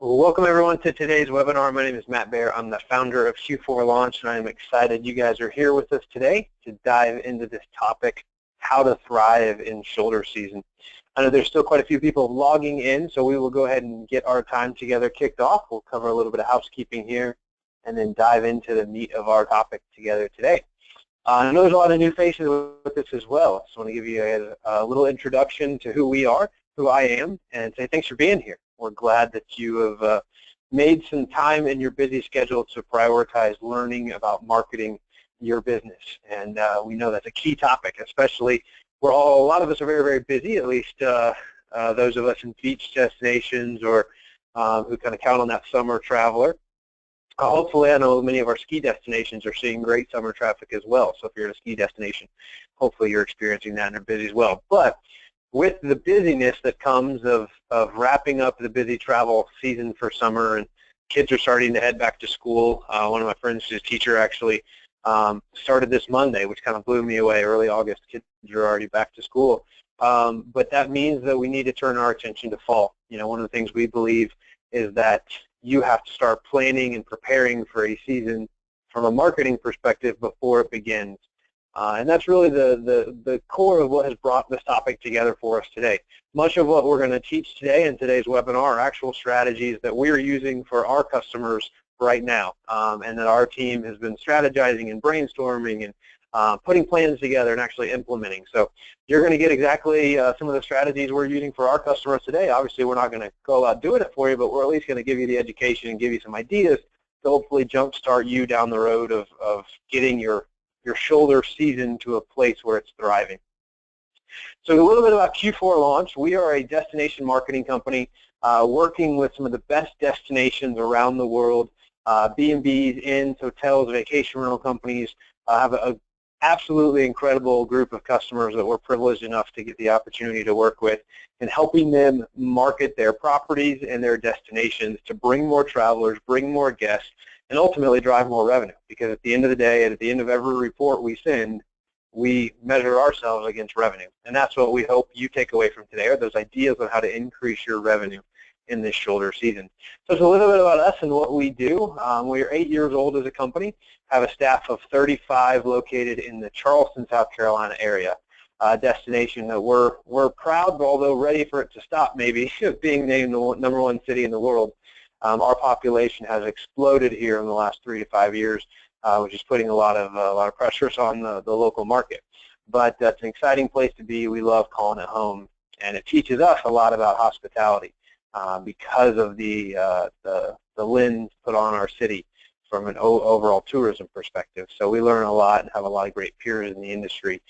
Well, welcome everyone to today's webinar. My name is Matt Baer. I'm the founder of Q4Launch, and I'm excited you guys are here with us today to dive into this topic, how to thrive in shoulder season. I know there's still quite a few people logging in, so we will go ahead and get our time together kicked off. We'll cover a little bit of housekeeping here and then dive into the meat of our topic together today. I know there's a lot of new faces with this as well. I just want to give you a little introduction to who we are, who I am, and say thanks for being here. We're glad that you have made some time in your busy schedule to prioritize learning about marketing your business. And we know that's a key topic, especially a lot of us are very, very busy, at least those of us in beach destinations or who kind of count on that summer traveler. Hopefully, I know many of our ski destinations are seeing great summer traffic as well. So if you're at a ski destination, hopefully you're experiencing that and are busy as well. But with the busyness that comes of wrapping up the busy travel season for summer, and kids are starting to head back to school. One of my friends, his teacher, actually started this Monday, which kind of blew me away. Early August, kids are already back to school. But that means that we need to turn our attention to fall. You know, one of the things we believe is that you have to start planning and preparing for a season from a marketing perspective before it begins. And that's really the core of what has brought this topic together for us today. Much of what we're going to teach today in today's webinar are actual strategies that we're using for our customers right now, and that our team has been strategizing and brainstorming and putting plans together and actually implementing. So you're going to get exactly some of the strategies we're using for our customers today. Obviously, we're not going to go out doing it for you, but we're at least going to give you the education and give you some ideas to hopefully jumpstart you down the road of getting your shoulder season to a place where it's thriving. So a little bit about Q4Launch. We are a destination marketing company working with some of the best destinations around the world. B&Bs, inns, hotels, vacation rental companies have an absolutely incredible group of customers that we're privileged enough to get the opportunity to work with, and helping them market their properties and their destinations to bring more travelers, bring more guests, and ultimately drive more revenue. Because at the end of the day, and at the end of every report we send, we measure ourselves against revenue. And that's what we hope you take away from today, are those ideas on how to increase your revenue in this shoulder season. So it's a little bit about us and what we do. We are 8 years old as a company, have a staff of 35 located in the Charleston, South Carolina area. A destination that we're proud, but although ready for it to stop maybe, being named the #1 city in the world. Our population has exploded here in the last 3 to 5 years, which is putting a lot of pressures on the local market. But that's an exciting place to be. We love calling it home, and it teaches us a lot about hospitality because of the lens put on our city from an overall tourism perspective. So we learn a lot and have a lot of great peers in the industry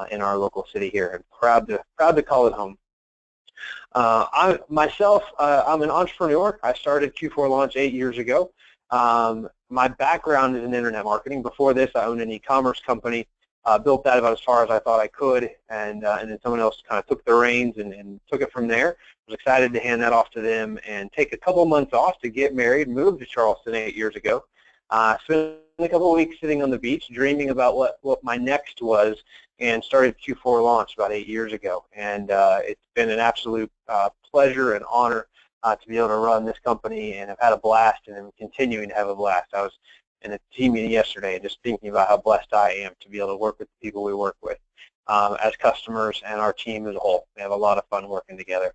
in our local city here, and proud to call it home. I'm an entrepreneur. I started Q4Launch 8 years ago. My background is in internet marketing. Before this, I owned an e-commerce company, built that about as far as I thought I could, and then someone else kind of took the reins and took it from there. I was excited to hand that off to them and take a couple months off to get married, moved to Charleston 8 years ago. Spent a couple of weeks sitting on the beach dreaming about what my next was, and started Q4Launch about 8 years ago. And it's been an absolute pleasure and honor to be able to run this company, and I've had a blast, and I'm continuing to have a blast. I was in a team meeting yesterday and just thinking about how blessed I am to be able to work with the people we work with as customers and our team as a whole. We have a lot of fun working together.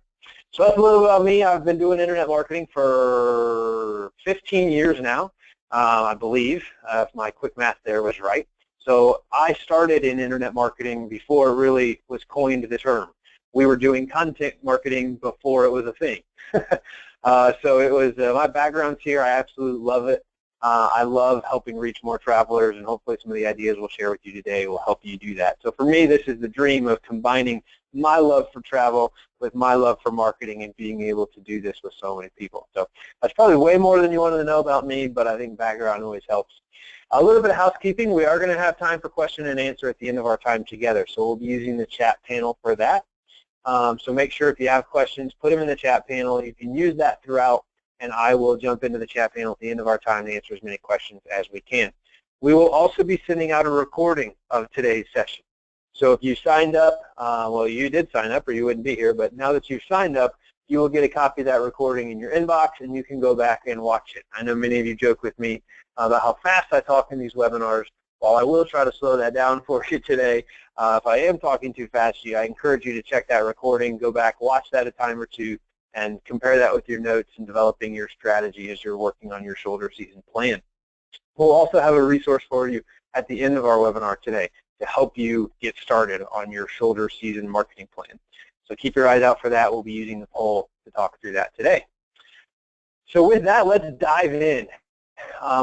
So that's a little about me. I've been doing internet marketing for 15 years now, I believe, if my quick math there was right. So I started in internet marketing before it really was coined the term. We were doing content marketing before it was a thing. So it was my background's here. I absolutely love it. I love helping reach more travelers, and hopefully some of the ideas we'll share with you today will help you do that. So for me, this is the dream of combining my love for travel with my love for marketing and being able to do this with so many people. So that's probably way more than you wanted to know about me, but I think background always helps. A little bit of housekeeping. We are going to have time for question and answer at the end of our time together, so we'll be using the chat panel for that. So make sure if you have questions, put them in the chat panel. You can use that throughout, and I will jump into the chat panel at the end of our time to answer as many questions as we can. We will also be sending out a recording of today's session. So if you signed up, well, you did sign up or you wouldn't be here, but now that you've signed up, you will get a copy of that recording in your inbox, and you can go back and watch it. I know many of you joke with me about how fast I talk in these webinars. While I will try to slow that down for you today, if I am talking too fast, I encourage you to check that recording, go back, watch that a time or two, and compare that with your notes and developing your strategy as you're working on your shoulder season plan. We'll also have a resource for you at the end of our webinar today to help you get started on your shoulder season marketing plan. So keep your eyes out for that. We'll be using the poll to talk through that today. So with that, let's dive in.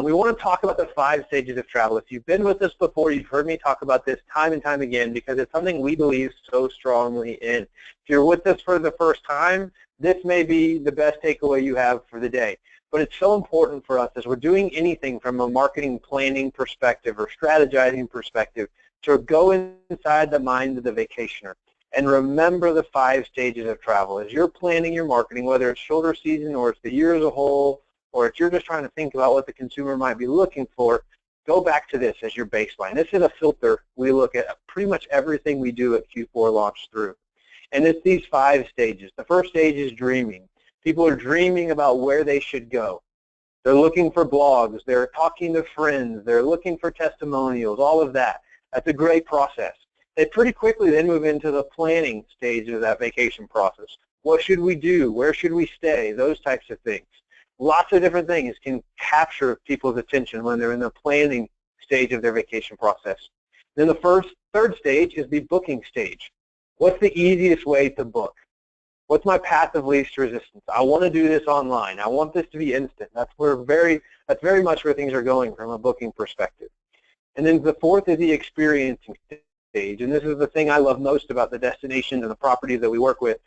We want to talk about the 5 stages of travel. If you've been with us before, you've heard me talk about this time and time again because it's something we believe so strongly in. If you're with us for the first time, this may be the best takeaway you have for the day. But it's so important for us as we're doing anything from a marketing planning perspective or strategizing perspective to go inside the mind of the vacationer and remember the 5 stages of travel. As you're planning your marketing, whether it's shoulder season or it's the year as a whole, or if you're just trying to think about what the consumer might be looking for, go back to this as your baseline. This is a filter we look at pretty much everything we do at Q4 Launch through. And it's these 5 stages. The first stage is dreaming. People are dreaming about where they should go. They're looking for blogs. They're talking to friends. They're looking for testimonials, all of that. That's a great process. They pretty quickly then move into the planning stage of that vacation process. What should we do? Where should we stay? Those types of things. Lots of different things can capture people's attention when they're in the planning stage of their vacation process. Then the third stage is the booking stage. What's the easiest way to book? What's my path of least resistance? I want to do this online. I want this to be instant. That's very much where things are going from a booking perspective. And then the 4th is the experiencing stage. And this is the thing I love most about the destinations and the properties that we work with.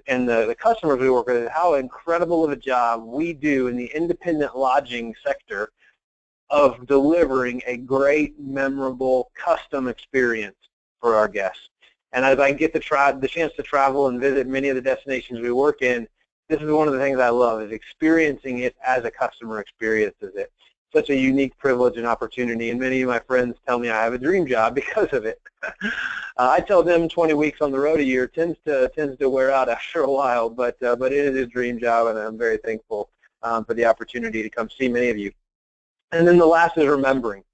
And the customers we work with is how incredible of a job we do in the independent lodging sector of delivering a great, memorable, custom experience for our guests. And as I get the chance to travel and visit many of the destinations we work in, this is one of the things I love, is experiencing it as a customer experiences it. Such a unique privilege and opportunity, and many of my friends tell me I have a dream job because of it. I tell them 20 weeks on the road a year tends to wear out after a while, but it is a dream job, and I'm very thankful for the opportunity to come see many of you. And then the last is remembering.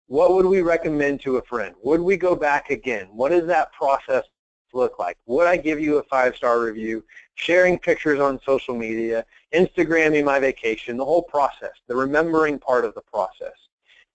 What would we recommend to a friend? Would we go back again? What does that process look like? Would I give you a 5-star review? Sharing pictures on social media, Instagramming my vacation, the whole process, the remembering part of the process.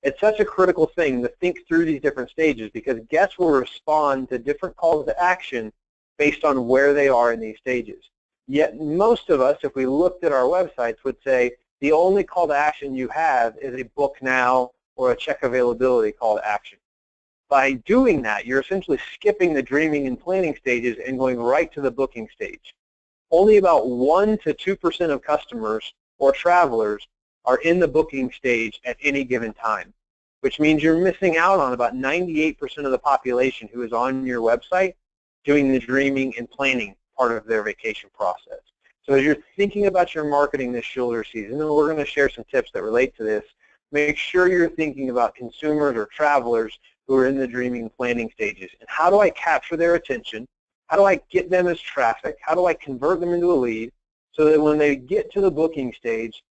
It's such a critical thing to think through these different stages because guests will respond to different calls to action based on where they are in these stages. Yet most of us, if we looked at our websites, would say the only call to action you have is a book now or a check availability call to action. By doing that, you're essentially skipping the dreaming and planning stages and going right to the booking stage. Only about 1 to 2% of customers or travelers are in the booking stage at any given time, which means you're missing out on about 98% of the population who is on your website doing the dreaming and planning part of their vacation process. So as you're thinking about your marketing this shoulder season, and we're going to share some tips that relate to this, make sure you're thinking about consumers or travelers who are in the dreaming and planning stages. And how do I capture their attention? How do I get them as traffic? How do I convert them into a lead so that when they get to the booking stage,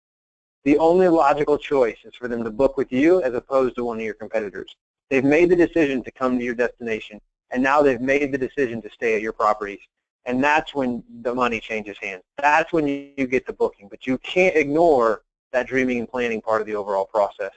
the only logical choice is for them to book with you as opposed to one of your competitors. They've made the decision to come to your destination, and now they've made the decision to stay at your properties. And that's when the money changes hands. That's when you get the booking. But you can't ignore that dreaming and planning part of the overall process.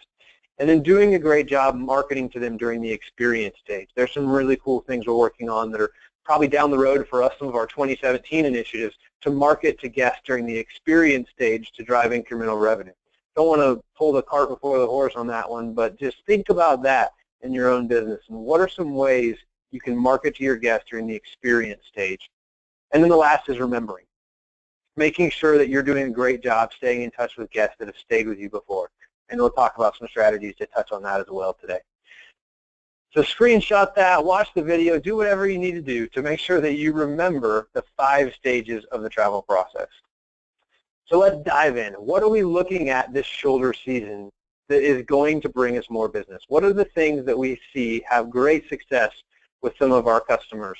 And then doing a great job marketing to them during the experience stage. There's some really cool things we're working on that are probably down the road for us, some of our 2017 initiatives, to market to guests during the experience stage to drive incremental revenue. Don't want to pull the cart before the horse on that one, but just think about that in your own business. And what are some ways you can market to your guests during the experience stage? And then the last is remembering. Making sure that you're doing a great job staying in touch with guests that have stayed with you before. And we'll talk about some strategies to touch on that as well today. So screenshot that, watch the video, do whatever you need to do to make sure that you remember the 5 stages of the travel process. So let's dive in. What are we looking at this shoulder season that is going to bring us more business? What are the things that we see have great success with some of our customers?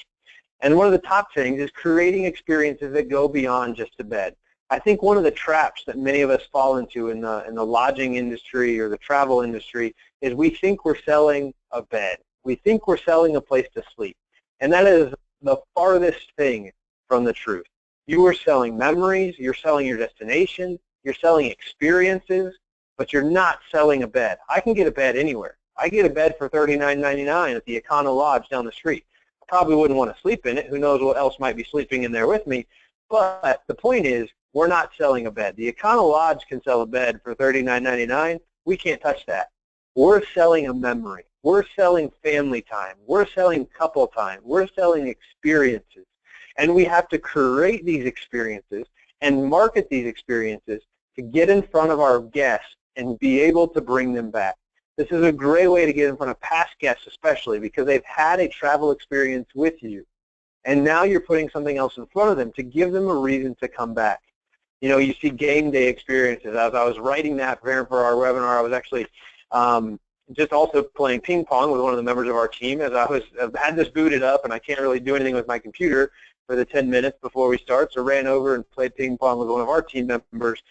And one of the top things is creating experiences that go beyond just a bed. I think one of the traps that many of us fall into in the lodging industry or the travel industry is we think we're selling a bed. We think we're selling a place to sleep. And that is the farthest thing from the truth. You are selling memories, you're selling your destination, you're selling experiences, but you're not selling a bed. I can get a bed anywhere. I get a bed for $39.99 at the Econo Lodge down the street. I probably wouldn't want to sleep in it. Who knows what else might be sleeping in there with me. But the point is, we're not selling a bed. The Econo Lodge can sell a bed for $39.99. We can't touch that. We're selling a memory. We're selling family time. We're selling couple time. We're selling experiences. And we have to create these experiences and market these experiences to get in front of our guests and be able to bring them back. This is a great way to get in front of past guests, especially because they've had a travel experience with you. And now you're putting something else in front of them to give them a reason to come back. You know, you see game day experiences. As I was writing that, preparing for our webinar, I was actually just also playing ping pong with one of the members of our team as I've had this booted up and I can't really do anything with my computer for the 10 minutes before we start, so ran over and played ping pong with one of our team members,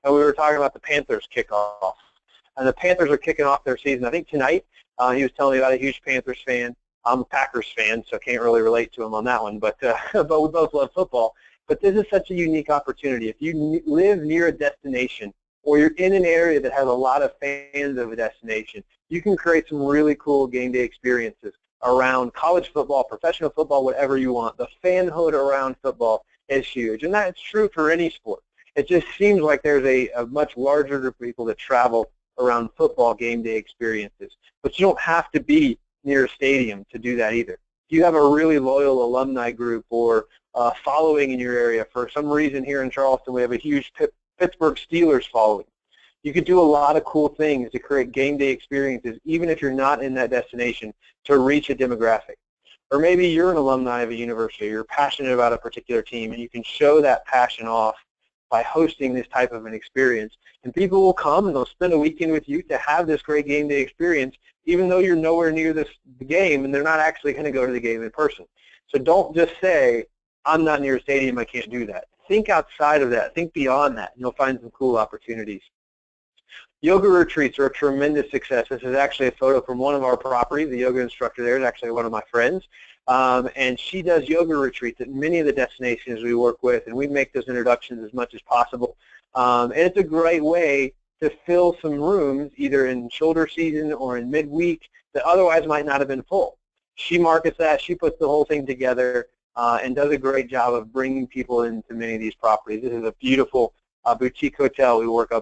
and we were talking about the Panthers kickoff. And the Panthers are kicking off their season, I think tonight. He was telling me about a huge Panthers fan. I'm a Packers fan, so I can't really relate to him on that one, but we both love football. But this is such a unique opportunity. If you live near a destination or you're in an area that has a lot of fans of a destination, you can create some really cool game day experiences around college football, professional football, whatever you want. The fanhood around football is huge, and that's true for any sport. It just seems like there's a much larger group of people that travel around football game day experiences. But you don't have to be near a stadium to do that either. If you have a really loyal alumni group or following in your area, for some reason here in Charleston we have a huge Pittsburgh Steelers following. You could do a lot of cool things to create game day experiences, even if you're not in that destination, to reach a demographic. Or maybe you're an alumni of a university, you're passionate about a particular team, and you can show that passion off by hosting this type of an experience. And people will come and they'll spend a weekend with you to have this great game day experience, even though you're nowhere near the game and they're not actually going to go to the game in person. So don't just say, I'm not near a stadium, I can't do that. Think outside of that. Think beyond that, and you'll find some cool opportunities. Yoga retreats are a tremendous success. This is actually a photo from one of our properties. The yoga instructor there is actually one of my friends. And she does yoga retreats at many of the destinations we work with, and we make those introductions as much as possible. And it's a great way to fill some rooms, either in shoulder season or in midweek, that otherwise might not have been full. She markets that. She puts the whole thing together and does a great job of bringing people into many of these properties. This is a beautiful boutique hotel we work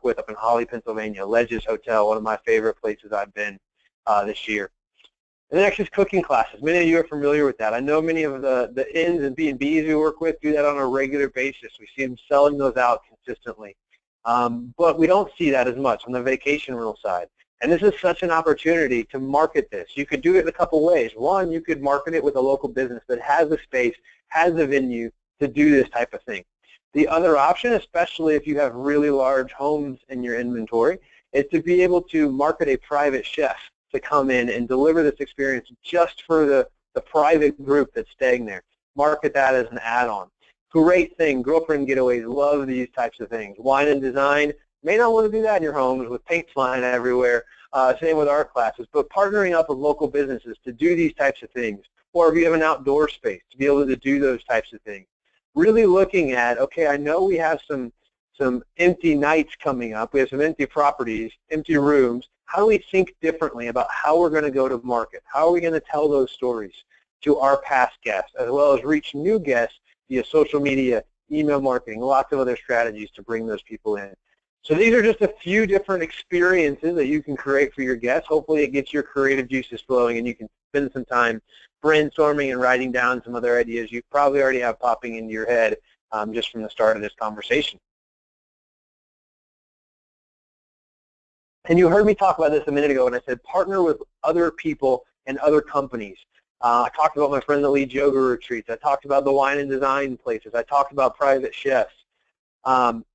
with up in Holly, Pennsylvania, Ledges Hotel, one of my favorite places I've been this year. And the next is cooking classes. Many of you are familiar with that. I know many of the inns and B&Bs we work with do that on a regular basis. We see them selling those out consistently. But we don't see that as much on the vacation rental side. And this is such an opportunity to market this. You could do it in a couple ways. One, you could market it with a local business that has the space, has the venue to do this type of thing. The other option, especially if you have really large homes in your inventory, is to be able to market a private chef to come in and deliver this experience just for the private group that's staying there. Market that as an add-on. Great thing. Girlfriend getaways love these types of things. Wine and design, may not want to do that in your homes with paint flying everywhere. Same with art classes. But partnering up with local businesses to do these types of things, or if you have an outdoor space, to be able to do those types of things. Really looking at, okay, I know we have some empty nights coming up. We have some empty properties, empty rooms. How do we think differently about how we're going to go to market? How are we going to tell those stories to our past guests, as well as reach new guests via social media, email marketing, lots of other strategies to bring those people in. So these are just a few different experiences that you can create for your guests. Hopefully it gets your creative juices flowing and you can spend some time brainstorming and writing down some other ideas you probably already have popping into your head just from the start of this conversation. And you heard me talk about this a minute ago when I said partner with other people and other companies. I talked about my friend that leads yoga retreats. I talked about the wine and design places. I talked about private chefs.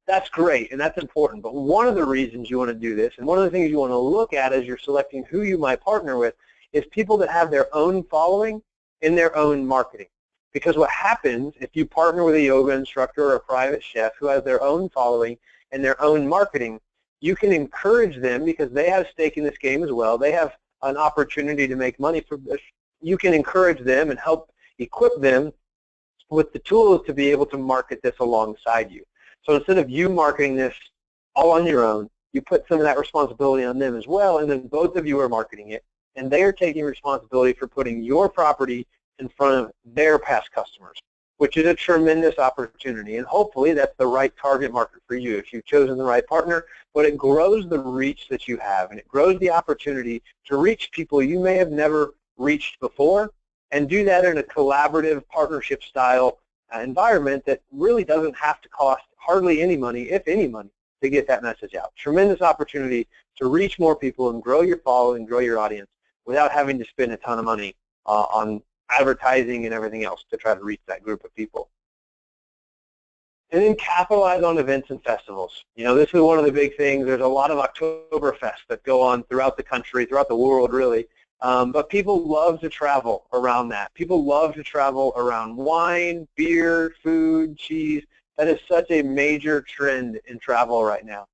That's great and that's important, but one of the reasons you want to do this and one of the things you want to look at as you're selecting who you might partner with is people that have their own following in their own marketing. Because what happens if you partner with a yoga instructor or a private chef who has their own following and their own marketing, you can encourage them because they have stake in this game as well. They have an opportunity to make money from this. You can encourage them and help equip them with the tools to be able to market this alongside you. So instead of you marketing this all on your own, you put some of that responsibility on them as well, and then both of you are marketing it, and they are taking responsibility for putting your property in front of their past customers, which is a tremendous opportunity. And hopefully that's the right target market for you if you've chosen the right partner, but it grows the reach that you have, and it grows the opportunity to reach people you may have never reached before, and do that in a collaborative partnership style environment that really doesn't have to cost hardly any money, if any money, to get that message out. Tremendous opportunity to reach more people and grow your following, grow your audience without having to spend a ton of money on advertising and everything else to try to reach that group of people. And then capitalize on events and festivals. You know, this is one of the big things. There's a lot of Oktoberfests that go on throughout the country, throughout the world really, but people love to travel around that. People love to travel around wine, beer, food, cheese. That is such a major trend in travel right now.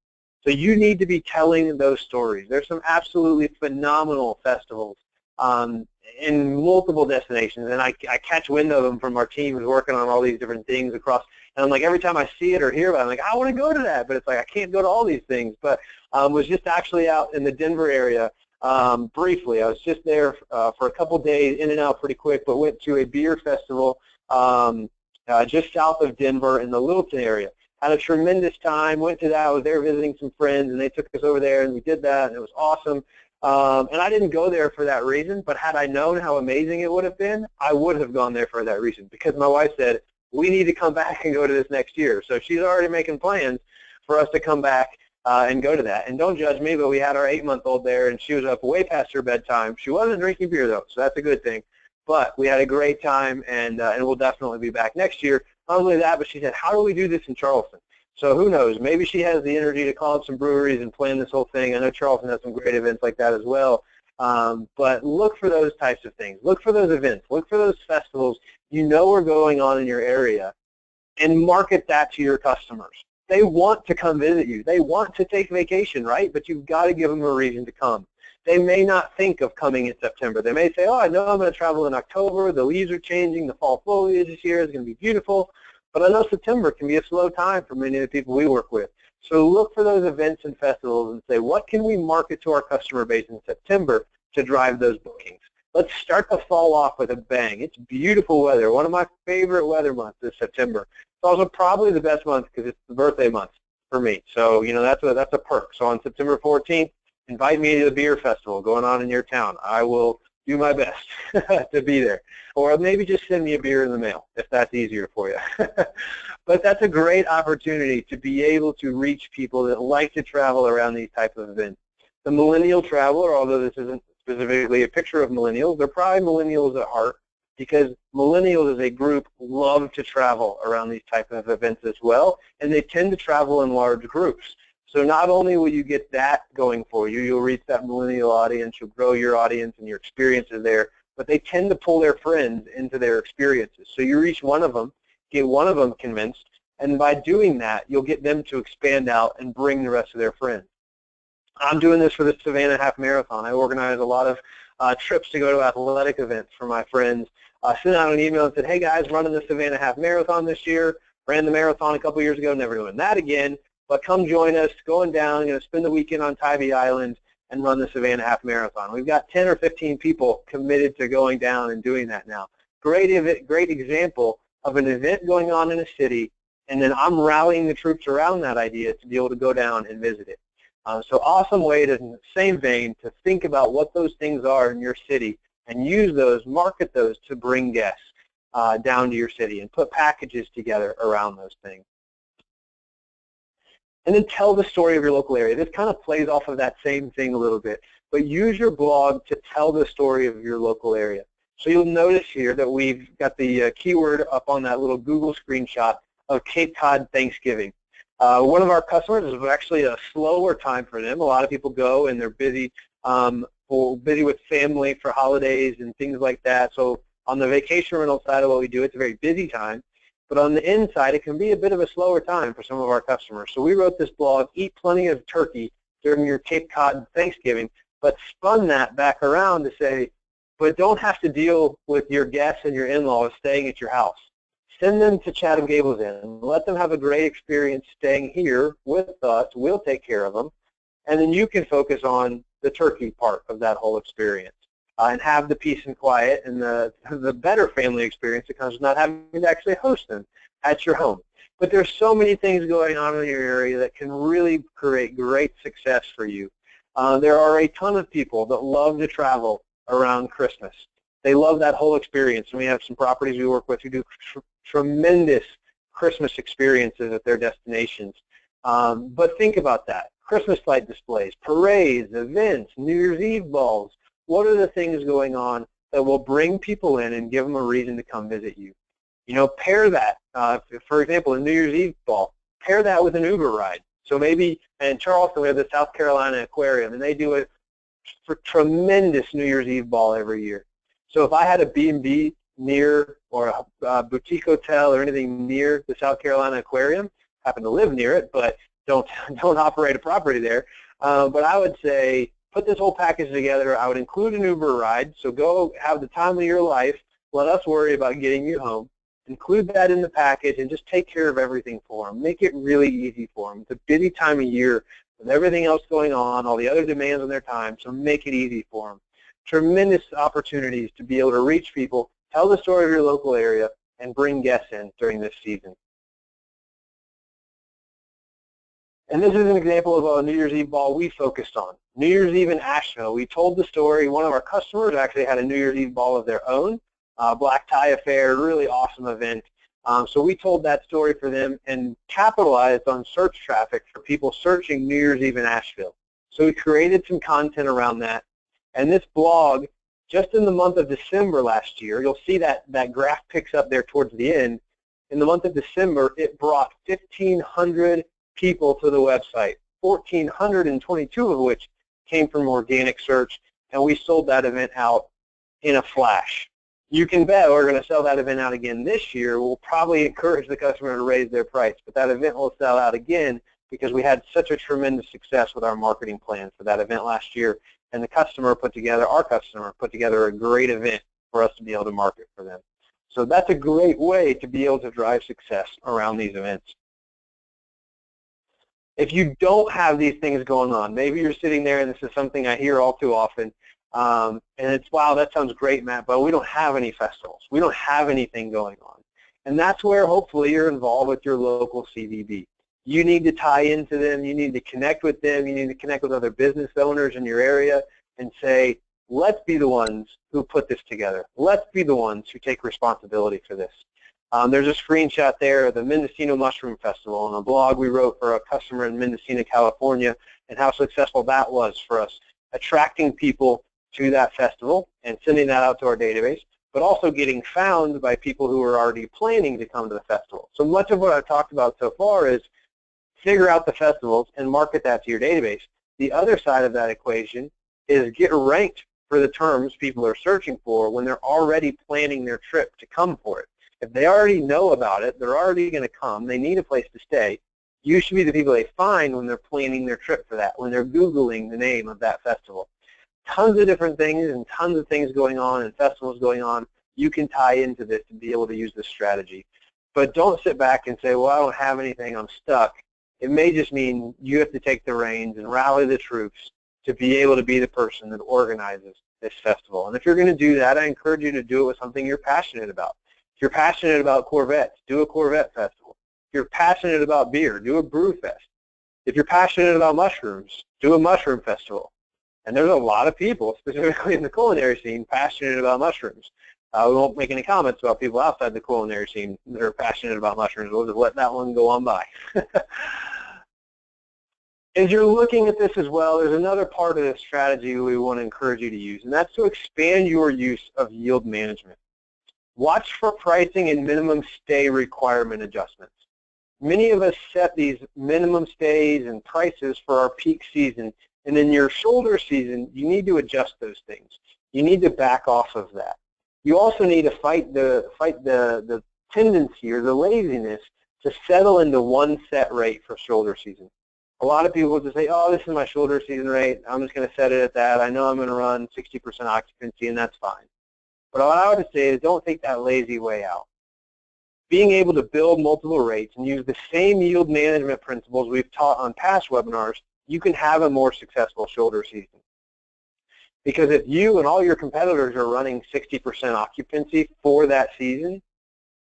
So you need to be telling those stories. There's some absolutely phenomenal festivals in multiple destinations, and I catch wind of them from our team who's working on all these different things across, and I'm like, every time I see it or hear about it, I'm like, I want to go to that, but it's like I can't go to all these things. But was just actually out in the Denver area briefly. I was just there for a couple days, in and out pretty quick, but went to a beer festival just south of Denver in the Littleton area. Had a tremendous time, went to that, I was there visiting some friends, and they took us over there, and we did that, and it was awesome. And I didn't go there for that reason, but had I known how amazing it would have been, I would have gone there for that reason, because my wife said, we need to come back and go to this next year. So she's already making plans for us to come back and go to that. And don't judge me, but we had our 8-month-old there, and she was up way past her bedtime. She wasn't drinking beer, though, so that's a good thing. But we had a great time, and we'll definitely be back next year. Not only that, but she said, how do we do this in Charleston? So who knows? Maybe she has the energy to call up some breweries and plan this whole thing. I know Charleston has some great events like that as well. But look for those types of things. Look for those events. Look for those festivals you know are going on in your area, and market that to your customers. They want to come visit you. They want to take vacation, right? But you've got to give them a reason to come. They may not think of coming in September. They may say, oh, I know I'm going to travel in October. The leaves are changing. The fall foliage this year is going to be beautiful. But I know September can be a slow time for many of the people we work with. So look for those events and festivals and say, what can we market to our customer base in September to drive those bookings? Let's start the fall off with a bang. It's beautiful weather. One of my favorite weather months is September. It's also probably the best month because it's the birthday month for me. So, you know, that's a perk. So on September 14th, invite me to the beer festival going on in your town. I will do my best to be there. Or maybe just send me a beer in the mail if that's easier for you. But that's a great opportunity to be able to reach people that like to travel around these types of events. The millennial traveler, although this isn't specifically a picture of millennials, they're probably millennials at heart, because millennials as a group love to travel around these types of events as well, and they tend to travel in large groups. So not only will you get that going for you, you'll reach that millennial audience, you'll grow your audience and your experiences there, but they tend to pull their friends into their experiences. So you reach one of them, get one of them convinced, and by doing that, you'll get them to expand out and bring the rest of their friends. I'm doing this for the Savannah Half Marathon. I organize a lot of trips to go to athletic events for my friends. Sent out an email and said, hey guys, running the Savannah Half Marathon this year, ran the marathon a couple years ago, never doing that again. But come join us, going down, going to spend the weekend on Tybee Island and run the Savannah Half Marathon. We've got 10 or 15 people committed to going down and doing that now. Great example of an event going on in a city, and then I'm rallying the troops around that idea to be able to go down and visit it. So awesome way to, in the same vein, to think about what those things are in your city and use those, market those to bring guests down to your city and put packages together around those things. And then tell the story of your local area. This kind of plays off of that same thing a little bit, but use your blog to tell the story of your local area. So you'll notice here that we've got the keyword up on that little Google screenshot of Cape Cod Thanksgiving. One of our customers is actually a slower time for them. A lot of people go and they're busy, busy with family for holidays and things like that. So On the vacation rental side of what we do, it's a very busy time, but on the inside, it can be a bit of a slower time for some of our customers. So we wrote this blog, Eat Plenty of Turkey During Your Cape Cod Thanksgiving, but spun that back around to say, but don't have to deal with your guests and your in-laws staying at your house. Send them to Chatham Gables Inn. Let them have a great experience staying here with us. We'll take care of them. And then you can focus on the turkey part of that whole experience and have the peace and quiet and the better family experience that comes with not having to actually host them at your home. But there's so many things going on in your area that can really create great success for you. There are a ton of people that love to travel around Christmas. They love that whole experience, and we have some properties we work with who do tremendous Christmas experiences at their destinations. But think about that. Christmas light displays, parades, events, New Year's Eve balls. What are the things going on that will bring people in and give them a reason to come visit you? You know, pair that, for example, a New Year's Eve ball, pair that with an Uber ride. So maybe in Charleston, we have the South Carolina Aquarium, and they do a tremendous New Year's Eve ball every year. So if I had a B&B near or a boutique hotel or anything near the South Carolina Aquarium, happen to live near it, but don't operate a property there. But I would say put this whole package together. I would include an Uber ride, so go have the time of your life. Let us worry about getting you home. Include that in the package and just take care of everything for them. Make it really easy for them. It's a busy time of year with everything else going on, all the other demands on their time, so make it easy for them. Tremendous opportunities to be able to reach people, tell the story of your local area, and bring guests in during this season. And this is an example of a New Year's Eve ball we focused on. New Year's Eve in Asheville, we told the story. One of our customers actually had a New Year's Eve ball of their own, black tie affair, really awesome event. So we told that story for them and capitalized on search traffic for people searching New Year's Eve in Asheville. So we created some content around that. And this blog, just in the month of December last year, you'll see that graph picks up there towards the end. In the month of December, it brought 1,500 people to the website, 1,422 of which came from organic search, and we sold that event out in a flash. You can bet we're going to sell that event out again this year. We'll probably encourage the customer to raise their price, but that event will sell out again because we had such a tremendous success with our marketing plan for that event last year, and our customer put together a great event for us to be able to market for them. So that's a great way to be able to drive success around these events. If you don't have these things going on, maybe you're sitting there and this is something I hear all too often, and it's, wow, that sounds great, Matt, but we don't have any festivals. We don't have anything going on. And that's where hopefully you're involved with your local CVB. You need to tie into them. You need to connect with them. You need to connect with other business owners in your area and say, let's be the ones who put this together. Let's be the ones who take responsibility for this. There's a screenshot there of the Mendocino Mushroom Festival and a blog we wrote for a customer in Mendocino, California, and how successful that was for us, attracting people to that festival and sending that out to our database, but also getting found by people who are already planning to come to the festival. So much of what I've talked about so far is figure out the festivals and market that to your database. The other side of that equation is get ranked for the terms people are searching for when they're already planning their trip to come for it. If they already know about it, they're already going to come, they need a place to stay, you should be the people they find when they're planning their trip for that, when they're Googling the name of that festival. Tons of different things and tons of things going on and festivals going on. You can tie into this to be able to use this strategy. But don't sit back and say, well, I don't have anything, I'm stuck. It may just mean you have to take the reins and rally the troops to be able to be the person that organizes this festival. And if you're going to do that, I encourage you to do it with something you're passionate about. If you're passionate about Corvettes, do a Corvette festival. If you're passionate about beer, do a brew fest. If you're passionate about mushrooms, do a mushroom festival. And there's a lot of people, specifically in the culinary scene, passionate about mushrooms. We won't make any comments about people outside the culinary scene that are passionate about mushrooms. We'll just let that one go on by. As you're looking at this as well, there's another part of this strategy we want to encourage you to use, and that's to expand your use of yield management. Watch for pricing and minimum stay requirement adjustments. Many of us set these minimum stays and prices for our peak season, and in your shoulder season, you need to adjust those things. You need to back off of that. You also need to fight the tendency or the laziness to settle into one set rate for shoulder season. A lot of people just say, oh, this is my shoulder season rate. I'm just going to set it at that. I know I'm going to run 60% occupancy, and that's fine. But what I would say is don't take that lazy way out. Being able to build multiple rates and use the same yield management principles we've taught on past webinars, you can have a more successful shoulder season. Because if you and all your competitors are running 60% occupancy for that season,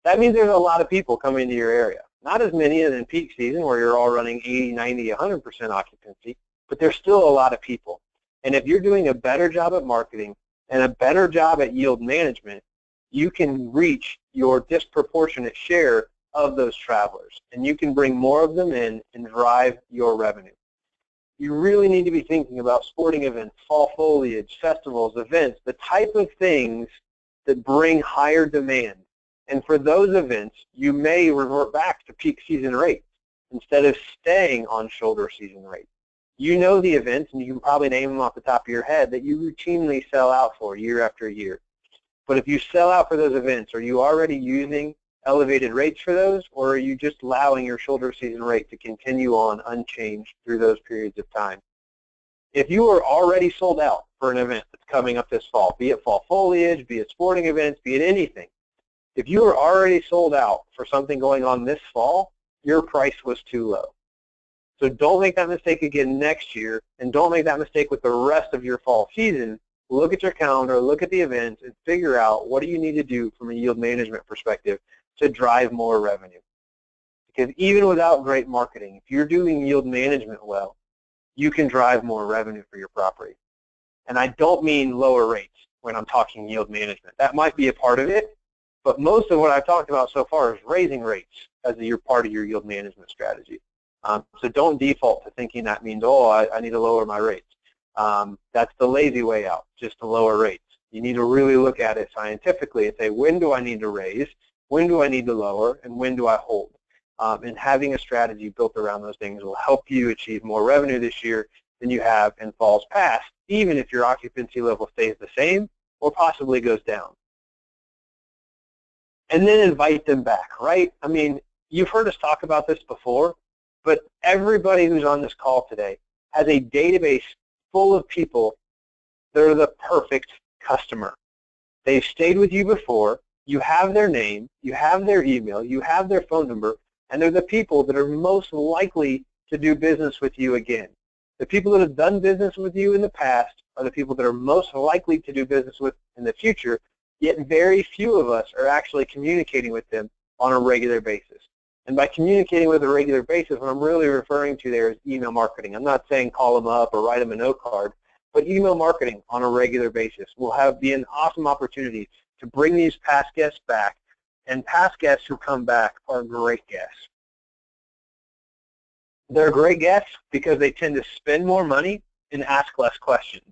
that means there's a lot of people coming to your area. Not as many as in peak season where you're all running 80, 90, 100% occupancy, but there's still a lot of people. And if you're doing a better job at marketing and a better job at yield management, you can reach your disproportionate share of those travelers, and you can bring more of them in and drive your revenue. You really need to be thinking about sporting events, fall foliage, festivals, events, the type of things that bring higher demand. And for those events, you may revert back to peak season rates instead of staying on shoulder season rates. You know the events, and you can probably name them off the top of your head, that you routinely sell out for year after year. But if you sell out for those events, are you already using elevated rates for those, or are you just allowing your shoulder season rate to continue on unchanged through those periods of time? If you are already sold out for an event that's coming up this fall, be it fall foliage, be it sporting events, be it anything, if you are already sold out for something going on this fall, your price was too low. So don't make that mistake again next year, and don't make that mistake with the rest of your fall season. Look at your calendar, look at the events, and figure out what do you need to do from a yield management perspective to drive more revenue. Because even without great marketing, if you're doing yield management well, you can drive more revenue for your property. And I don't mean lower rates when I'm talking yield management. That might be a part of it, but most of what I've talked about so far is raising rates as your part of your yield management strategy. So don't default to thinking that means, oh, I need to lower my rates. That's the lazy way out, just to lower rates. You need to really look at it scientifically and say, when do I need to raise, when do I need to lower, and when do I hold? And having a strategy built around those things will help you achieve more revenue this year than you have in falls past, even if your occupancy level stays the same or possibly goes down. And then invite them back, right? I mean, you've heard us talk about this before, but everybody who's on this call today has a database full of people that are the perfect customer. They've stayed with you before, you have their name, you have their email, you have their phone number, and they're the people that are most likely to do business with you again. The people that have done business with you in the past are the people that are most likely to do business with in the future, yet very few of us are actually communicating with them on a regular basis. And by communicating with a regular basis, what I'm really referring to there is email marketing. I'm not saying call them up or write them a note card, but email marketing on a regular basis will be an awesome opportunity to bring these past guests back, and past guests who come back are great guests. They're great guests because they tend to spend more money and ask less questions.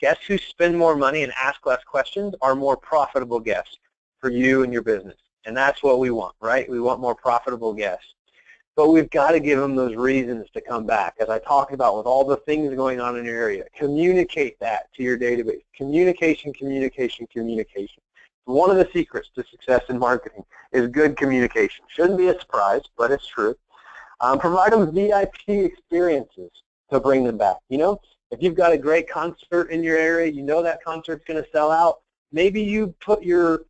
Guests who spend more money and ask less questions are more profitable guests for you and your business. And that's what we want, right? We want more profitable guests. But we've got to give them those reasons to come back. As I talked about with all the things going on in your area, communicate that to your database. Communication, communication, communication. One of the secrets to success in marketing is good communication. Shouldn't be a surprise, but it's true. Provide them VIP experiences to bring them back. You know, if you've got a great concert in your area, you know that concert's going to sell out. Maybe you put your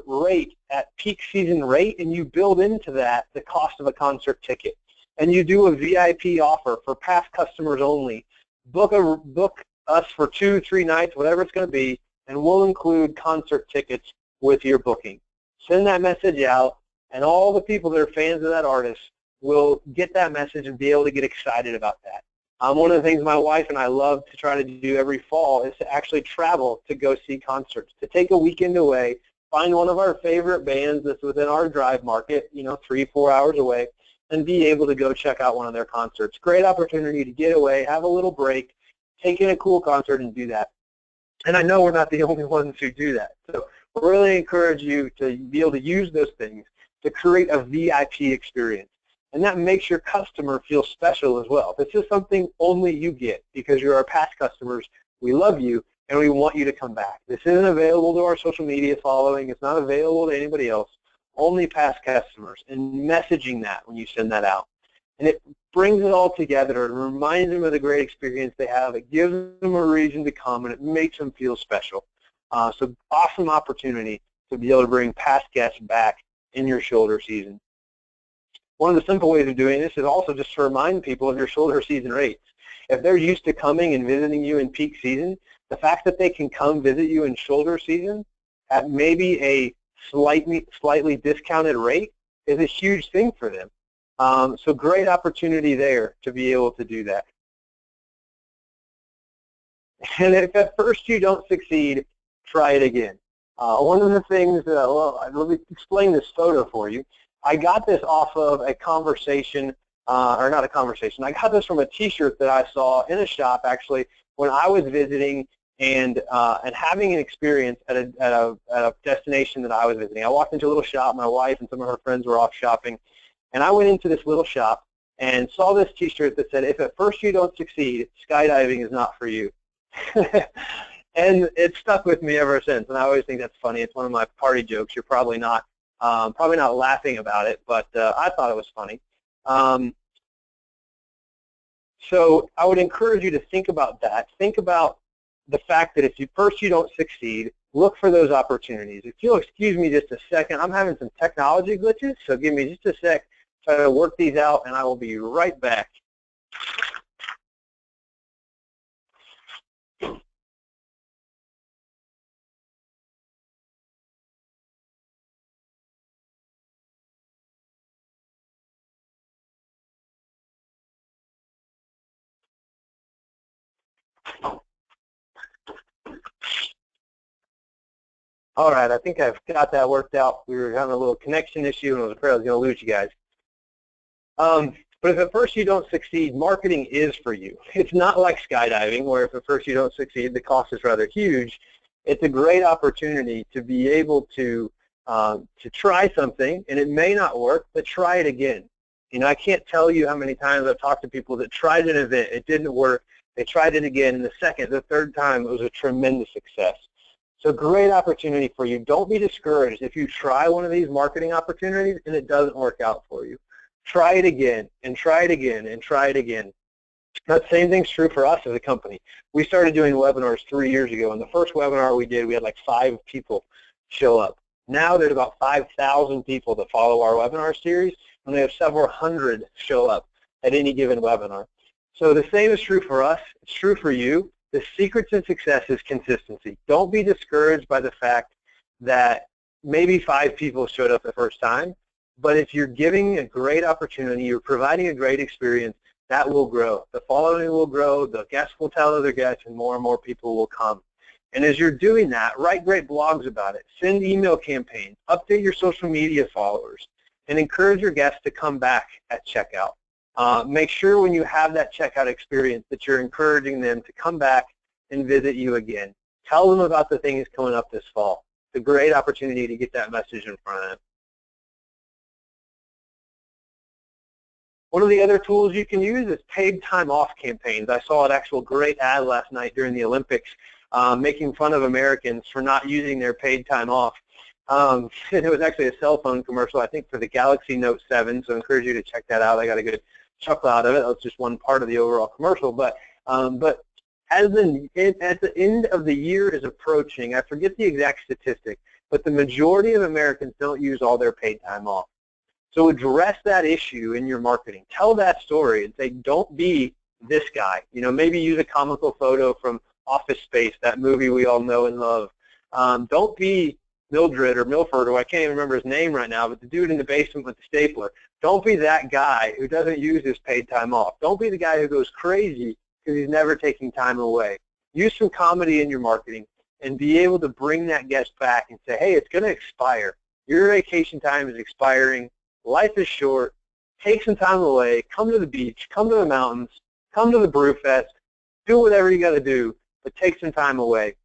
rate at peak season rate, and you build into that the cost of a concert ticket. And you do a VIP offer for past customers only. Book us for 2-3 nights, whatever it's going to be, and we'll include concert tickets with your booking. Send that message out, and all the people that are fans of that artist will get that message and be able to get excited about that. One of the things my wife and I love to try to do every fall is to actually travel to go see concerts, to take a weekend away, find one of our favorite bands that's within our drive market, 3-4 hours away, and be able to go check out one of their concerts. Great opportunity to get away, have a little break, take in a cool concert and do that. And I know we're not the only ones who do that. So we really encourage you to be able to use those things to create a VIP experience. And that makes your customer feel special as well. This is something only you get because you're our past customers. We love you, and we want you to come back. This isn't available to our social media following. It's not available to anybody else, only past customers, and messaging that when you send that out. And it brings it all together and reminds them of the great experience they have. It gives them a reason to come, and it makes them feel special. So awesome opportunity to be able to bring past guests back in your shoulder season. One of the simple ways of doing this is also just to remind people of your shoulder season rates. If they're used to coming and visiting you in peak season, the fact that they can come visit you in shoulder season at maybe a slightly discounted rate is a huge thing for them. So great opportunity there to be able to do that. And if at first you don't succeed, try it again. One of the things, well, let me explain this photo for you. I got this off of a conversation, or not a conversation. I got this from a T-shirt that I saw in a shop actually when I was visiting and having an experience at a destination that I was visiting. I walked into a little shop. My wife and some of her friends were off shopping, and I went into this little shop and saw this T-shirt that said, "If at first you don't succeed, skydiving is not for you." And it stuck with me ever since, and I always think that's funny. It's one of my party jokes. You're probably not laughing about it, but I thought it was funny. So I would encourage you to think about that. Think about the fact that if you don't succeed, look for those opportunities. If you'll excuse me just a second, I'm having some technology glitches, so give me just a sec, try to work these out, and I will be right back. All right, I think I've got that worked out. We were having a little connection issue, and I was afraid I was going to lose you guys. But if at first you don't succeed, marketing is for you. It's not like skydiving, where if at first you don't succeed, the cost is rather huge. It's a great opportunity to be able to try something, and it may not work, but try it again. You know, I can't tell you how many times I've talked to people that tried an event, it didn't work, they tried it again, and the second, the third time, it was a tremendous success. So great opportunity for you. Don't be discouraged if you try one of these marketing opportunities and it doesn't work out for you. Try it again, and try it again, and try it again. That same thing's true for us as a company. We started doing webinars 3 years ago, and the first webinar we did, we had like 5 people show up. Now there's about 5,000 people that follow our webinar series, and we have several hundred show up at any given webinar. So the same is true for us. It's true for you. The secret to success is consistency. Don't be discouraged by the fact that maybe 5 people showed up the first time, but if you're giving a great opportunity, you're providing a great experience, that will grow. The following will grow, the guests will tell other guests, and more people will come. And as you're doing that, write great blogs about it, send email campaigns, update your social media followers, and encourage your guests to come back at checkout. Make sure when you have that checkout experience that you're encouraging them to come back and visit you again. Tell them about the things coming up this fall. It's a great opportunity to get that message in front of them. One of the other tools you can use is paid time off campaigns. I saw an actual great ad last night during the Olympics making fun of Americans for not using their paid time off. It was actually a cell phone commercial, I think, for the Galaxy Note 7, so I encourage you to check that out. I got a good chuckle out of it. That's just one part of the overall commercial. But at the end of the year is approaching, I forget the exact statistic, but the majority of Americans don't use all their paid time off. So address that issue in your marketing. Tell that story and say, don't be this guy. You know, maybe use a comical photo from Office Space, that movie we all know and love. Don't be Mildred or Milford, or I can't even remember his name right now, but the dude in the basement with the stapler. Don't be that guy who doesn't use his paid time off. Don't be the guy who goes crazy because he's never taking time away. Use some comedy in your marketing and be able to bring that guest back and say, hey, it's going to expire. Your vacation time is expiring. Life is short. Take some time away. Come to the beach. Come to the mountains. Come to the Brew Fest. Do whatever you got to do, but take some time away.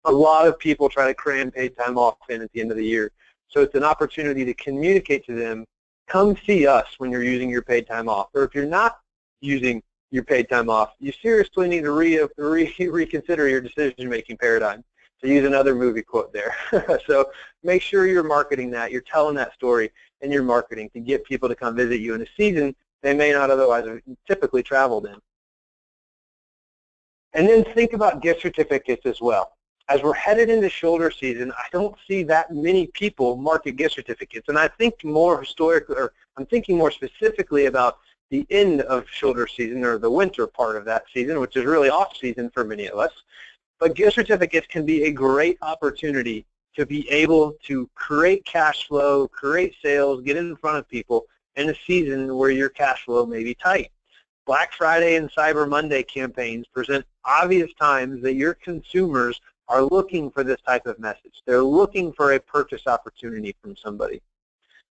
A lot of people try to cram paid time off in at the end of the year. So it's an opportunity to communicate to them, come see us when you're using your paid time off. Or if you're not using your paid time off, you seriously need to reconsider your decision-making paradigm, to use another movie quote there. So make sure you're marketing that, you're telling that story in your marketing to get people to come visit you in a season they may not otherwise have typically traveled in. And then think about gift certificates as well. As we're headed into shoulder season, I don't see that many people market gift certificates. And I think more historically, or I'm thinking more specifically about the end of shoulder season, or the winter part of that season, which is really off season for many of us. But gift certificates can be a great opportunity to be able to create cash flow, create sales, get in front of people in a season where your cash flow may be tight. Black Friday and Cyber Monday campaigns present obvious times that your consumers are looking for this type of message. They're looking for a purchase opportunity from somebody.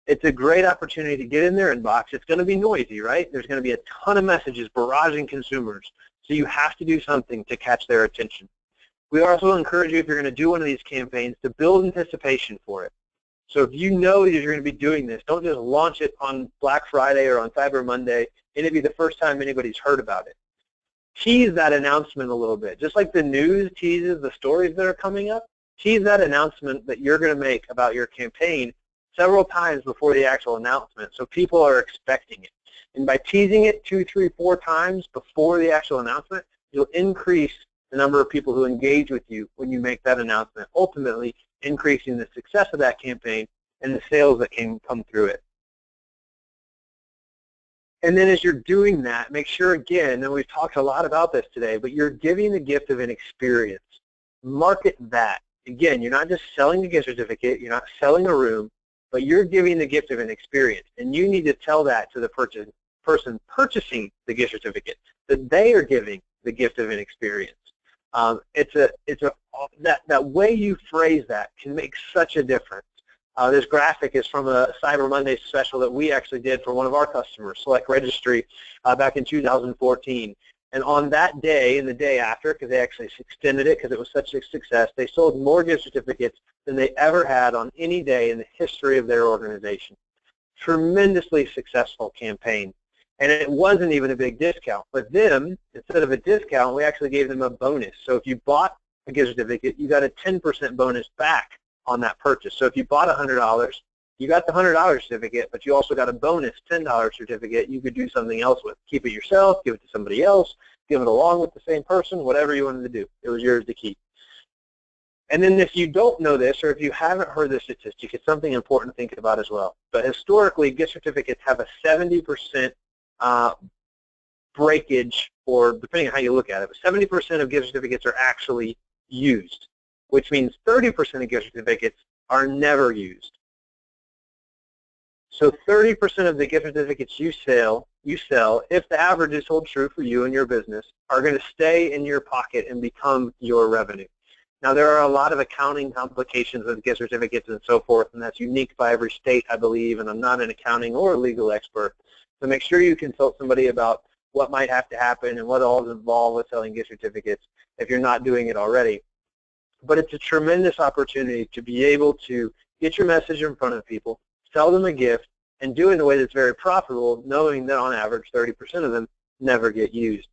It's a great opportunity to get in their inbox. It's going to be noisy, right? There's going to be a ton of messages barraging consumers, so you have to do something to catch their attention. We also encourage you, if you're going to do one of these campaigns, to build anticipation for it. So if you know that you're going to be doing this, don't just launch it on Black Friday or on Cyber Monday and it'd be the first time anybody's heard about it. Tease that announcement a little bit. Just like the news teases the stories that are coming up, tease that announcement that you're going to make about your campaign several times before the actual announcement, so people are expecting it. And by teasing it 2, 3, 4 times before the actual announcement, you'll increase the number of people who engage with you when you make that announcement, ultimately increasing the success of that campaign and the sales that can come through it. And then as you're doing that, make sure, again, and we've talked a lot about this today, but you're giving the gift of an experience. Market that. Again, you're not just selling a gift certificate, you're not selling a room, but you're giving the gift of an experience. And you need to tell that to the person purchasing the gift certificate, that they are giving the gift of an experience. That way you phrase that can make such a difference. This graphic is from a Cyber Monday special that we actually did for one of our customers, Select Registry, back in 2014. And on that day and the day after, because they actually extended it because it was such a success, they sold more gift certificates than they ever had on any day in the history of their organization. Tremendously successful campaign. And it wasn't even a big discount. But then, instead of a discount, we actually gave them a bonus. So if you bought a gift certificate, you got a 10% bonus back on that purchase. So if you bought $100, you got the $100 certificate, but you also got a bonus $10 certificate you could do something else with. Keep it yourself, give it to somebody else, give it along with the same person, whatever you wanted to do. It was yours to keep. And then if you don't know this, or if you haven't heard this statistic, it's something important to think about as well. But historically, gift certificates have a 70% breakage, or depending on how you look at it, but 70% of gift certificates are actually used, which means 30% of gift certificates are never used. So 30% of the gift certificates you sell, if the averages hold true for you and your business, are going to stay in your pocket and become your revenue. Now, there are a lot of accounting complications with gift certificates and so forth, and that's unique by every state, I believe, and I'm not an accounting or a legal expert. So make sure you consult somebody about what might have to happen and what all is involved with selling gift certificates if you're not doing it already. But it's a tremendous opportunity to be able to get your message in front of people, sell them a gift, and do it in a way that's very profitable, knowing that on average 30% of them never get used.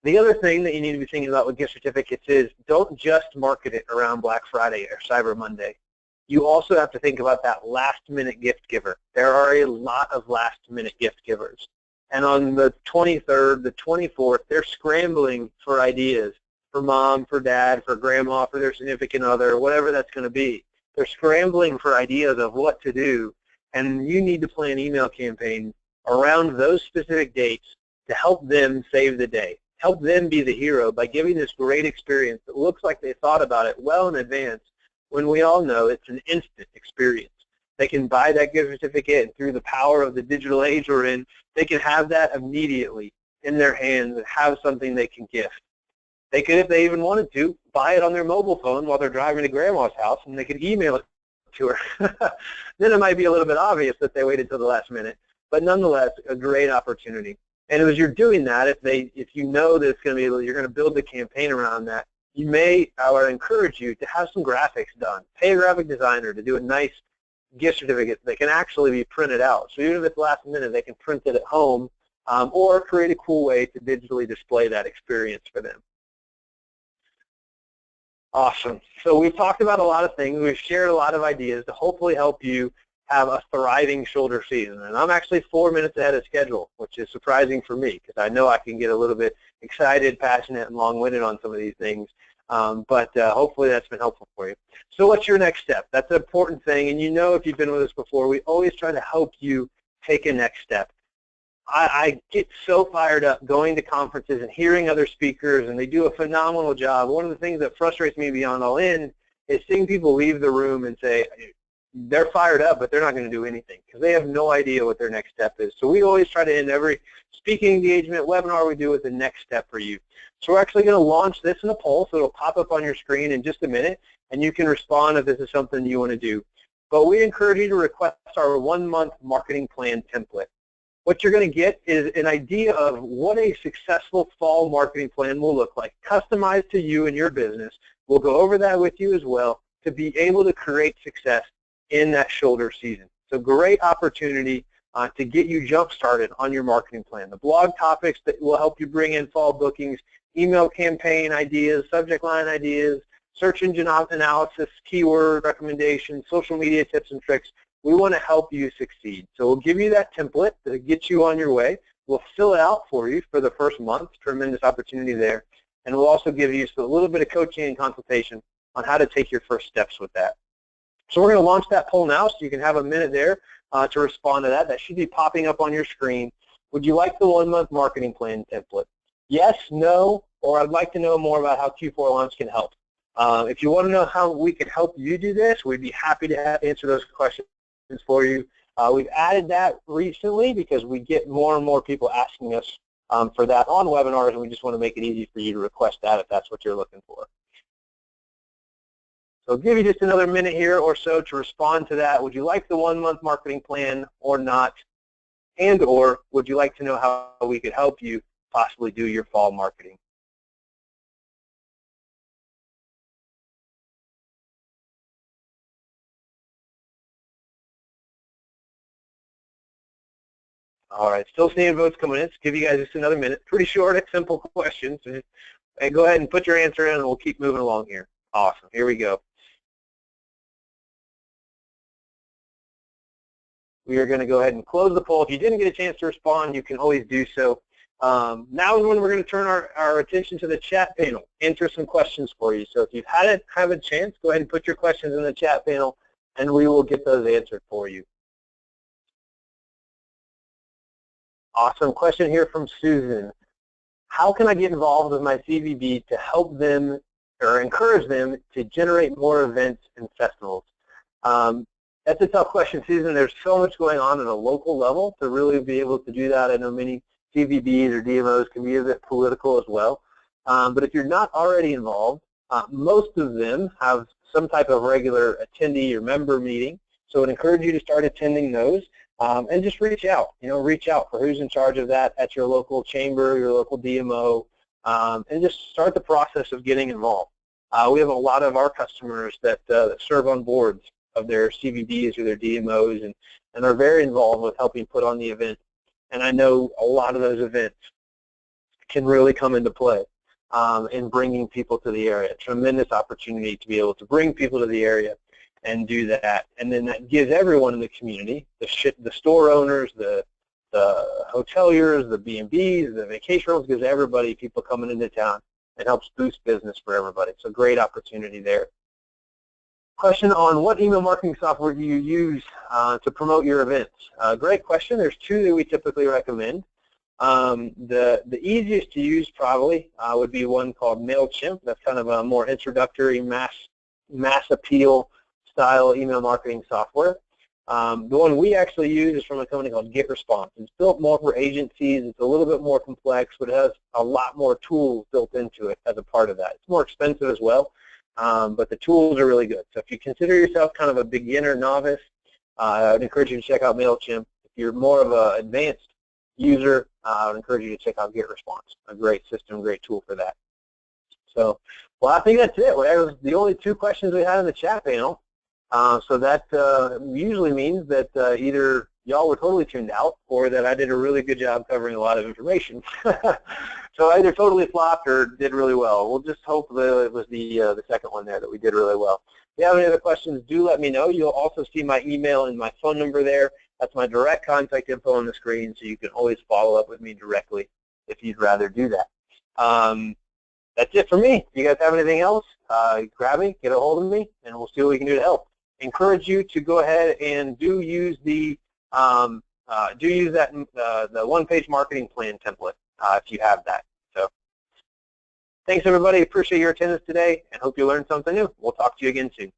The other thing that you need to be thinking about with gift certificates is don't just market it around Black Friday or Cyber Monday. You also have to think about that last-minute gift giver. There are a lot of last-minute gift givers. And on the 23rd, the 24th, they're scrambling for ideas for mom, for dad, for grandma, for their significant other, whatever that's going to be. They're scrambling for ideas of what to do, and you need to plan an email campaign around those specific dates to help them save the day. Help them be the hero by giving this great experience that looks like they thought about it well in advance, when we all know it's an instant experience. They can buy that gift certificate, and through the power of the digital age we're in, they can have that immediately in their hands and have something they can gift. They could, if they even wanted to, buy it on their mobile phone while they're driving to grandma's house, and they could email it to her. Then it might be a little bit obvious that they waited till the last minute, but nonetheless, a great opportunity. And as you're doing that, if you know that it's going to be, you're going to build the campaign around that, you may, I would encourage you to have some graphics done. Pay a graphic designer to do a nice gift certificate that can actually be printed out. So even if it's last minute, they can print it at home or create a cool way to digitally display that experience for them. Awesome. So we've talked about a lot of things. We've shared a lot of ideas to hopefully help you have a thriving shoulder season. And I'm actually 4 minutes ahead of schedule, which is surprising for me because I know I can get a little bit excited, passionate, and long-winded on some of these things. But hopefully that's been helpful for you. So what's your next step? That's an important thing. And you know, if you've been with us before, we always try to help you take a next step. I get so fired up going to conferences and hearing other speakers, and they do a phenomenal job. One of the things that frustrates me beyond all in is seeing people leave the room and say they're fired up, but they're not going to do anything because they have no idea what their next step is. So we always try to end every speaking engagement, webinar we do with the next step for you. So we're actually going to launch this in a poll, so it'll pop up on your screen in just a minute, and you can respond if this is something you want to do. But we encourage you to request our 1-month marketing plan template. What you're going to get is an idea of what a successful fall marketing plan will look like, customized to you and your business. We'll go over that with you as well to be able to create success in that shoulder season. So great opportunity to get you jump-started on your marketing plan. The blog topics that will help you bring in fall bookings, email campaign ideas, subject line ideas, search engine analysis, keyword recommendations, social media tips and tricks. We want to help you succeed. So we'll give you that template to get you on your way. We'll fill it out for you for the first month. Tremendous opportunity there. And we'll also give you a little bit of coaching and consultation on how to take your first steps with that. So we're going to launch that poll now, so you can have a minute there to respond to that. That should be popping up on your screen. Would you like the 1-month marketing plan template? Yes, no, or I'd like to know more about how Q4 Launch can help. If you want to know how we can help you do this, we'd be happy to answer those questions for you. We've added that recently because we get more and more people asking us for that on webinars, and we just want to make it easy for you to request that if that's what you're looking for. So I'll give you just another minute here or so to respond to that. Would you like the 1-month marketing plan or not? And or would you like to know how we could help you possibly do your fall marketing? All right, still seeing votes coming in. Let's give you guys just another minute. Pretty short, simple questions. And go ahead and put your answer in, and we'll keep moving along here. Awesome. Here we go. We are going to go ahead and close the poll. If you didn't get a chance to respond, you can always do so. Now is when we're going to turn our attention to the chat panel, enter some questions for you. So if you've have a chance, go ahead and put your questions in the chat panel, and we will get those answered for you. Awesome question here from Susan. How can I get involved with my CVB to help them or encourage them to generate more events and festivals? That's a tough question, Susan. There's so much going on at a local level to really be able to do that. I know many CVBs or DMOs can be a bit political as well. But if you're not already involved, most of them have some type of regular attendee or member meeting. So I'd encourage you to start attending those. And just reach out, reach out for who's in charge of that at your local chamber, your local DMO, and just start the process of getting involved. We have a lot of our customers that serve on boards of their CVBs or their DMOs and are very involved with helping put on the event. And I know a lot of those events can really come into play in bringing people to the area. Tremendous opportunity to be able to bring people to the area and do that, and then that gives everyone in the community, the store owners, the hoteliers, the B&Bs, the vacation rentals, gives everybody, people coming into town, and helps boost business for everybody. So great opportunity there. Question on what email marketing software do you use to promote your events? Great question. There's 2 that we typically recommend. The easiest to use probably would be one called MailChimp. That's kind of a more introductory mass appeal style email marketing software. The one we actually use is from a company called GetResponse. It's built more for agencies. It's a little bit more complex, but it has a lot more tools built into it as a part of that. It's more expensive as well, but the tools are really good. So if you consider yourself kind of a beginner novice, I would encourage you to check out MailChimp. If you're more of an advanced user, I would encourage you to check out GetResponse. A great system, great tool for that. So, well, I think that's it. That was the only 2 questions we had in the chat panel. So that usually means that either y'all were totally tuned out or that I did a really good job covering a lot of information. So I either totally flopped or did really well. We'll just hope that it was the second one there that we did really well. If you have any other questions, do let me know. You'll also see my email and my phone number there. That's my direct contact info on the screen, so you can always follow up with me directly if you'd rather do that. That's it for me. If you guys have anything else, grab me, get a hold of me, and we'll see what we can do to help. Encourage you to go ahead and do use the one-page marketing plan template if you have that. So thanks everybody. Appreciate your attendance today and hope you learned something new. We'll talk to you again soon.